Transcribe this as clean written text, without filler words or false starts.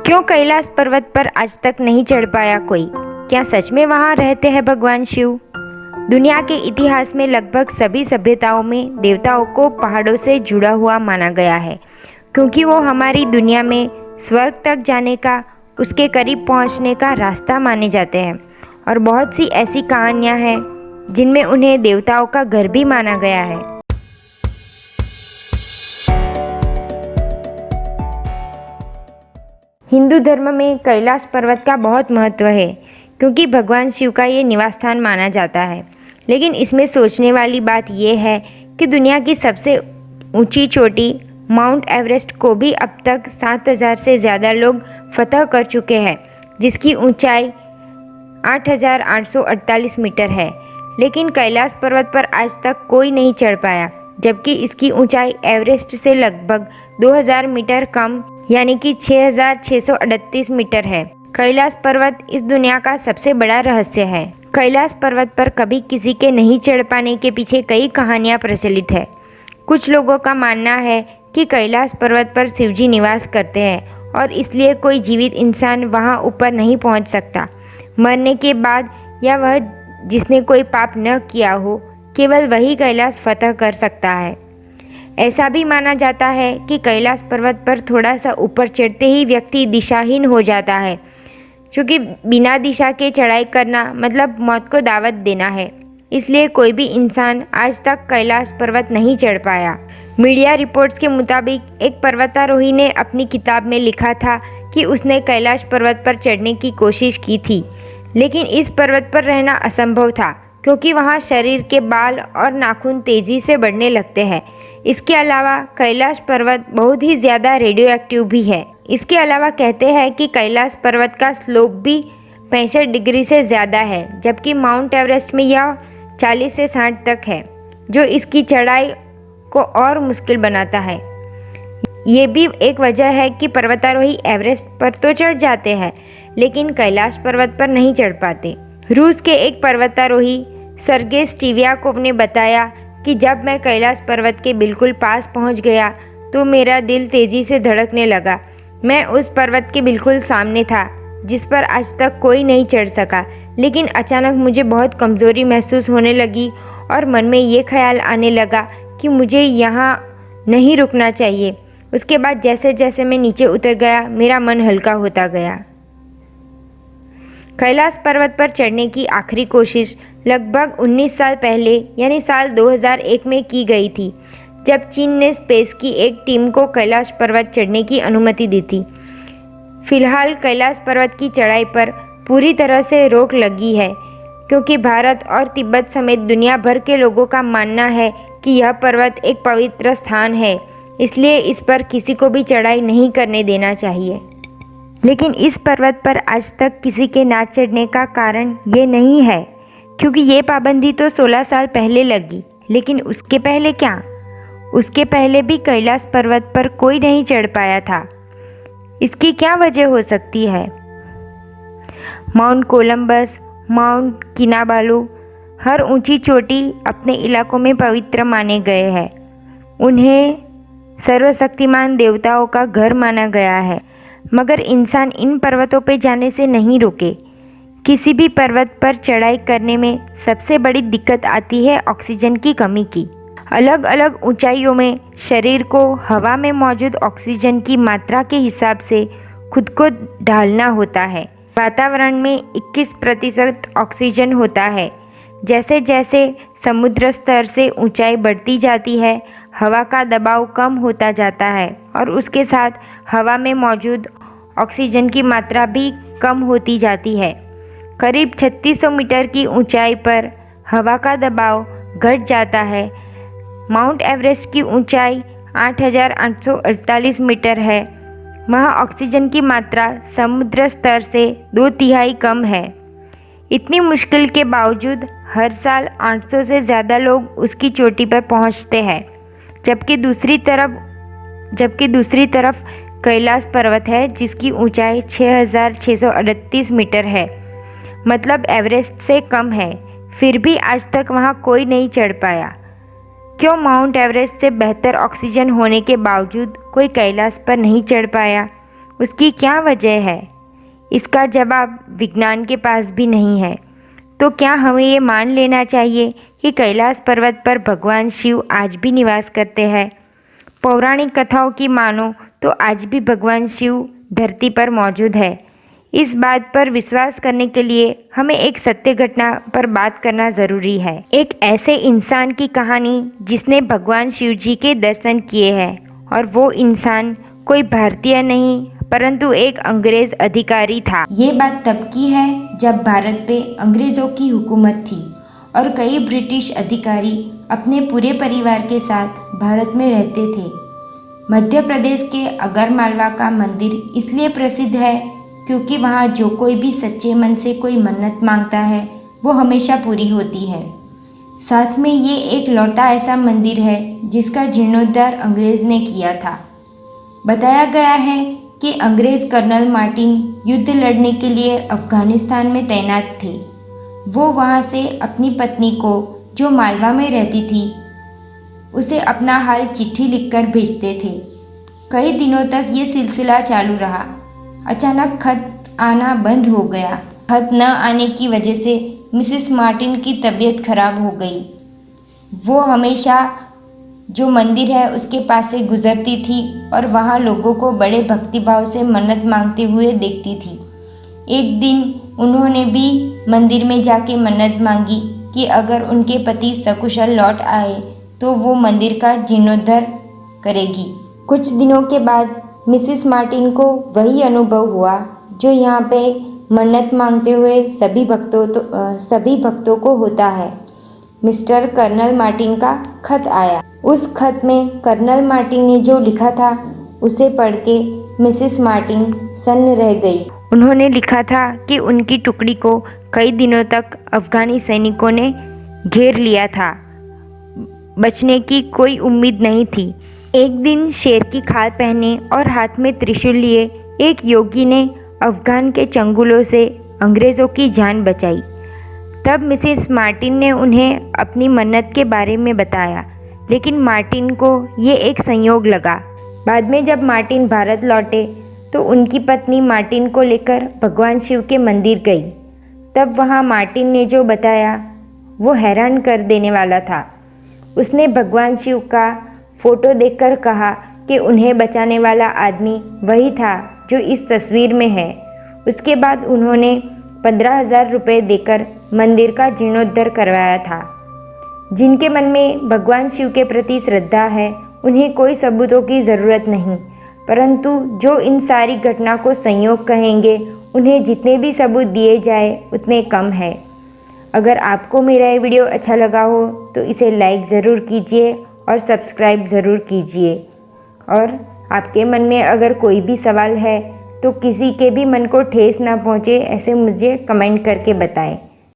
क्यों कैलाश पर्वत पर आज तक नहीं चढ़ पाया कोई? क्या सच में वहाँ रहते हैं भगवान शिव? दुनिया के इतिहास में लगभग सभी सभ्यताओं में देवताओं को पहाड़ों से जुड़ा हुआ माना गया है, क्योंकि वो हमारी दुनिया में स्वर्ग तक जाने का, उसके करीब पहुँचने का रास्ता माने जाते हैं। और बहुत सी ऐसी कहानियाँ हैं जिनमें उन्हें देवताओं का घर भी माना गया है। हिंदू धर्म में कैलाश पर्वत का बहुत महत्व है, क्योंकि भगवान शिव का ये निवास स्थान माना जाता है। लेकिन इसमें सोचने वाली बात यह है कि दुनिया की सबसे ऊंची चोटी माउंट एवरेस्ट को भी अब तक 7,000 से ज़्यादा लोग फतह कर चुके हैं, जिसकी ऊंचाई 8,848 मीटर है। लेकिन कैलाश पर्वत पर आज तक कोई नहीं चढ़ पाया, जबकि इसकी ऊंचाई एवरेस्ट से लगभग 2,000 मीटर कम यानी कि 6,638 मीटर है। कैलाश पर्वत इस दुनिया का सबसे बड़ा रहस्य है। कैलाश पर्वत पर कभी किसी के नहीं चढ़ पाने के पीछे कई कहानियां प्रचलित है। कुछ लोगों का मानना है कि कैलाश पर्वत पर शिवजी निवास करते हैं और इसलिए कोई जीवित इंसान वहां ऊपर नहीं पहुंच सकता। मरने के बाद या वह जिसने कोई पाप न किया हो, केवल वही कैलाश फतह कर सकता है। ऐसा भी माना जाता है कि कैलाश पर्वत पर थोड़ा सा ऊपर चढ़ते ही व्यक्ति दिशाहीन हो जाता है, क्योंकि बिना दिशा के चढ़ाई करना मतलब मौत को दावत देना है। इसलिए कोई भी इंसान आज तक कैलाश पर्वत नहीं चढ़ पाया। मीडिया रिपोर्ट्स के मुताबिक एक पर्वतारोही ने अपनी किताब में लिखा था कि उसने कैलाश पर्वत पर चढ़ने की कोशिश की थी, लेकिन इस पर्वत पर रहना असंभव था, क्योंकि वहाँ शरीर के बाल और नाखून तेजी से बढ़ने लगते हैं। इसके अलावा कैलाश पर्वत बहुत ही ज़्यादा रेडियो एक्टिव भी है। इसके अलावा कहते हैं कि कैलाश पर्वत का स्लोप भी 65 डिग्री से ज़्यादा है, जबकि माउंट एवरेस्ट में यह 40 से 60 तक है, जो इसकी चढ़ाई को और मुश्किल बनाता है। ये भी एक वजह है कि पर्वतारोही एवरेस्ट पर तो चढ़ जाते हैं, लेकिन कैलाश पर्वत पर नहीं चढ़ पाते। रूस के एक पर्वतारोही सर्गे स्टीवियाकोव ने बताया कि जब मैं कैलाश पर्वत के बिल्कुल पास पहुंच गया तो मेरा दिल तेज़ी से धड़कने लगा। मैं उस पर्वत के बिल्कुल सामने था, जिस पर आज तक कोई नहीं चढ़ सका। लेकिन अचानक मुझे बहुत कमज़ोरी महसूस होने लगी और मन में ये ख्याल आने लगा कि मुझे यहाँ नहीं रुकना चाहिए। उसके बाद जैसे जैसे मैं नीचे उतर गया, मेरा मन हल्का होता गया। कैलाश पर्वत पर चढ़ने की आखिरी कोशिश लगभग 19 साल पहले यानी साल 2001 में की गई थी, जब चीन ने स्पेस की एक टीम को कैलाश पर्वत चढ़ने की अनुमति दी थी। फिलहाल कैलाश पर्वत की चढ़ाई पर पूरी तरह से रोक लगी है, क्योंकि भारत और तिब्बत समेत दुनिया भर के लोगों का मानना है कि यह पर्वत एक पवित्र स्थान है, इसलिए इस पर किसी को भी चढ़ाई नहीं करने देना चाहिए। लेकिन इस पर्वत पर आज तक किसी के ना चढ़ने का कारण ये नहीं है, क्योंकि ये पाबंदी तो 16 साल पहले लगी। लेकिन उसके पहले क्या? उसके पहले भी कैलाश पर्वत पर कोई नहीं चढ़ पाया था। इसकी क्या वजह हो सकती है? माउंट कोलंबस, माउंट किनाबालू हर ऊंची चोटी अपने इलाकों में पवित्र माने गए हैं। उन्हें सर्वशक्तिमान देवताओं का घर माना गया है, मगर इंसान इन पर्वतों पर जाने से नहीं रुके। किसी भी पर्वत पर चढ़ाई करने में सबसे बड़ी दिक्कत आती है ऑक्सीजन की कमी की। अलग अलग ऊंचाइयों में शरीर को हवा में मौजूद ऑक्सीजन की मात्रा के हिसाब से खुद को ढालना होता है। वातावरण में 21% ऑक्सीजन होता है। जैसे जैसे समुद्र स्तर से ऊंचाई बढ़ती जाती है, हवा का दबाव कम होता जाता है और उसके साथ हवा में मौजूद ऑक्सीजन की मात्रा भी कम होती जाती है। करीब 3600 मीटर की ऊंचाई पर हवा का दबाव घट जाता है। माउंट एवरेस्ट की ऊंचाई 8,848 मीटर है। वहाँ ऑक्सीजन की मात्रा समुद्र स्तर से 2/3 कम है। इतनी मुश्किल के बावजूद हर साल 800 से ज़्यादा लोग उसकी चोटी पर पहुँचते हैं, जबकि दूसरी तरफ कैलाश पर्वत है, जिसकी ऊंचाई 6,638 मीटर है, मतलब एवरेस्ट से कम है। फिर भी आज तक वहाँ कोई नहीं चढ़ पाया। क्यों माउंट एवरेस्ट से बेहतर ऑक्सीजन होने के बावजूद कोई कैलाश पर नहीं चढ़ पाया? उसकी क्या वजह है? इसका जवाब विज्ञान के पास भी नहीं है। तो क्या हमें ये मान लेना चाहिए कि कैलाश पर्वत पर भगवान शिव आज भी निवास करते हैं? पौराणिक कथाओं की मानो तो आज भी भगवान शिव धरती पर मौजूद है। इस बात पर विश्वास करने के लिए हमें एक सत्य घटना पर बात करना ज़रूरी है। एक ऐसे इंसान की कहानी जिसने भगवान शिव जी के दर्शन किए हैं, और वो इंसान कोई भारतीय नहीं परंतु एक अंग्रेज अधिकारी था। ये बात तब की है जब भारत पे अंग्रेज़ों की हुकूमत थी और कई ब्रिटिश अधिकारी अपने पूरे परिवार के साथ भारत में रहते थे। मध्य प्रदेश के अगरमालवा का मंदिर इसलिए प्रसिद्ध है क्योंकि वहाँ जो कोई भी सच्चे मन से कोई मन्नत मांगता है वो हमेशा पूरी होती है। साथ में ये एक लौटा ऐसा मंदिर है जिसका जीर्णोद्धार अंग्रेज ने किया था। बताया गया है कि अंग्रेज कर्नल मार्टिन युद्ध लड़ने के लिए अफगानिस्तान में तैनात थे। वो वहाँ से अपनी पत्नी को, जो मालवा में रहती थी, उसे अपना हाल चिट्ठी लिखकर भेजते थे। कई दिनों तक ये सिलसिला चालू रहा। अचानक खत आना बंद हो गया। खत न आने की वजह से मिसेस मार्टिन की तबीयत खराब हो गई। वो हमेशा जो मंदिर है उसके पास से गुजरती थी और वहाँ लोगों को बड़े भक्तिभाव से मन्नत मांगते हुए देखती थी। एक दिन उन्होंने भी मंदिर में जाके मन्नत मांगी कि अगर उनके पति सकुशल लौट आए तो वो मंदिर का जीर्णोद्धार करेगी। कुछ दिनों के बाद मिसेस मार्टिन को वही अनुभव हुआ जो यहाँ पे मन्नत मांगते हुए सभी भक्तों को होता है। मिस्टर कर्नल मार्टिन का खत आया। उस खत में कर्नल मार्टिन ने जो लिखा था उसे पढ़ के मिसेस मार्टिन सन्न रह गई। उन्होंने लिखा था कि उनकी टुकड़ी को कई दिनों तक अफगानी सैनिकों ने घेर लिया था। बचने की कोई उम्मीद नहीं थी। एक दिन शेर की खाल पहने और हाथ में त्रिशूल लिए एक योगी ने अफगान के चंगुलों से अंग्रेज़ों की जान बचाई। तब मिसेस मार्टिन ने उन्हें अपनी मन्नत के बारे में बताया, लेकिन मार्टिन को ये एक संयोग लगा। बाद में जब मार्टिन भारत लौटे तो उनकी पत्नी मार्टिन को लेकर भगवान शिव के मंदिर गई। तब वहाँ मार्टिन ने जो बताया वो हैरान कर देने वाला था। उसने भगवान शिव का फोटो देखकर कहा कि उन्हें बचाने वाला आदमी वही था जो इस तस्वीर में है। उसके बाद उन्होंने 15,000 रुपये देकर मंदिर का जीर्णोद्धार करवाया था। जिनके मन में भगवान शिव के प्रति श्रद्धा है उन्हें कोई सबूतों की ज़रूरत नहीं, परंतु जो इन सारी घटना को संयोग कहेंगे उन्हें जितने भी सबूत दिए जाए उतने कम है। अगर आपको मेरा ये वीडियो अच्छा लगा हो तो इसे लाइक ज़रूर कीजिए और सब्सक्राइब ज़रूर कीजिए। और आपके मन में अगर कोई भी सवाल है तो किसी के भी मन को ठेस ना पहुँचे ऐसे मुझे कमेंट करके बताएं।